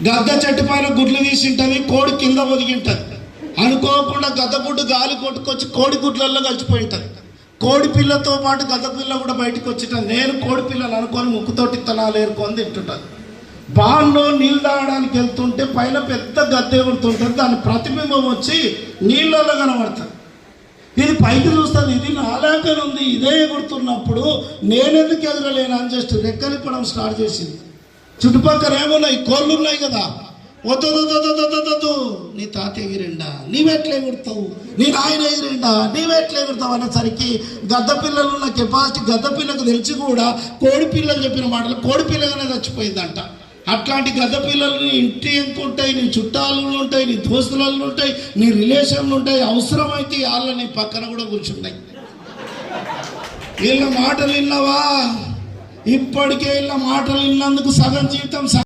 గద్ద చెట్టు పైన గుడ్లు తీసింటుంది, కోడి కింద ఒదిగింటుంది. అనుకోకుండా గద్ద గుడ్డు గాలి కొట్టుకొచ్చి కోడి గుడ్లలో కలిసిపోయి ఉంటుంది. కోడి పిల్లతో పాటు గద్ద పిల్ల కూడా బయటకు వచ్చింటుంది. నేను కోడి పిల్లలు అనుకొని ముక్కుతోటి తనాలు ఏరుకొని తింటుంటుంది. బాన్లో నీళ్ళు తాగడానికి వెళ్తుంటే పైన పెద్ద గద్ద ఎగురుతుంటుంది, దాని ప్రతిబింబం వచ్చి నీళ్ళలో కనబడుతుంది. ఇది పైకి చూస్తుంది, ఇది నాలాకనే ఉంది, ఇదే ఎగురుతున్నప్పుడు నేనెందుకు ఎగరలేను అని జస్ట్ రెక్కలిప్పడం స్టార్ట్ చేసింది. చుట్టుపక్కల ఏమున్నాయి, కోళ్ళు ఉన్నాయి కదా. వద్దు, నీ తాత ఎగిరిండా, నీవెట్లా ఎగురుతావు, నీ నాయన ఎగిరిండా, నీవెట్లా ఎగురుతావు అనేసరికి గద్ద పిల్లలు ఉన్న కెపాసిటీ గద్ద పిల్లకు తెలిసి కూడా కోడి పిల్లలు చెప్పిన మాటలు కోడి పిల్లగానే చచ్చిపోయిందంట. అట్లాంటి గద్ద పిల్లలు నీ ఇంటి ఎంకుంటాయి, నీ చుట్టాలు ఉంటాయి, నీ దోస్తులలో ఉంటాయి, నీ రిలేషన్లు ఉంటాయి. అవసరమైతే వాళ్ళ నీ పక్కన కూడా కూర్చుంటాయి. వీళ్ళ మాటలు విన్నావా? ఇప్పటికే వీళ్ళ మాటలు విన్నందుకు సగం జీవితం